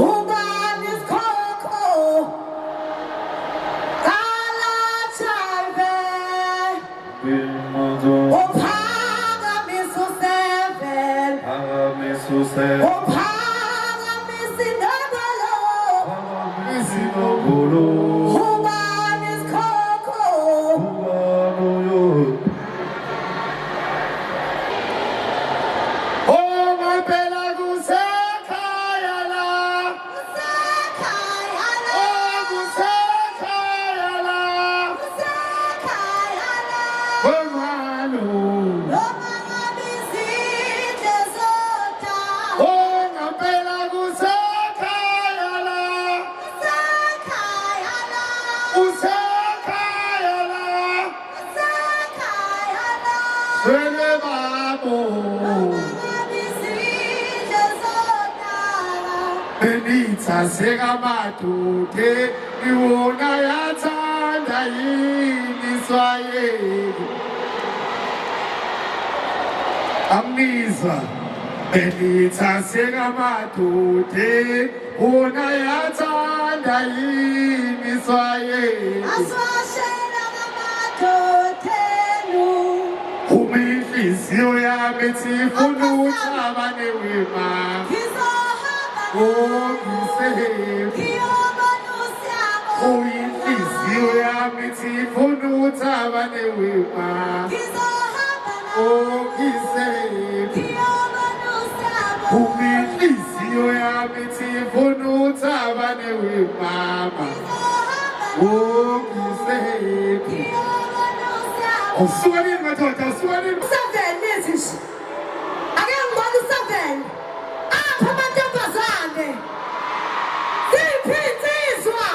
Ubani Skoko. Kala Chalve. Opaga Misu Seven. Opaga Misinabalo. Ubani Skoko. Benita segamatuke iwona yathanda yini swayeli amizwa Benita segamatuke iwona yathanda yini swayeli Aswashela Mamatotenu. umihliziyo yami tifuna utabane wema Uyinhliziyo yami tifuna utabane wema Uyinhliziyo yami tifuna utabane wema Usukanini madoda usukanini Seven meses. Again, one seven. Amantombazane. Ziphithizwa.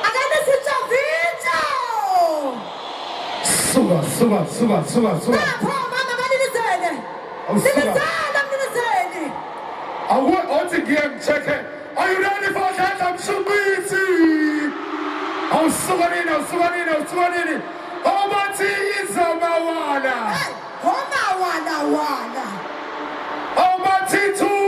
Akanisicho vicho. Suka Lapho mama baninizele. Sinizala mninizele. I want all to game check it. Are you ready for that? I'm so busy. I'm sukanini. Omati is Omawala. Hey, Oma wana. Omati too.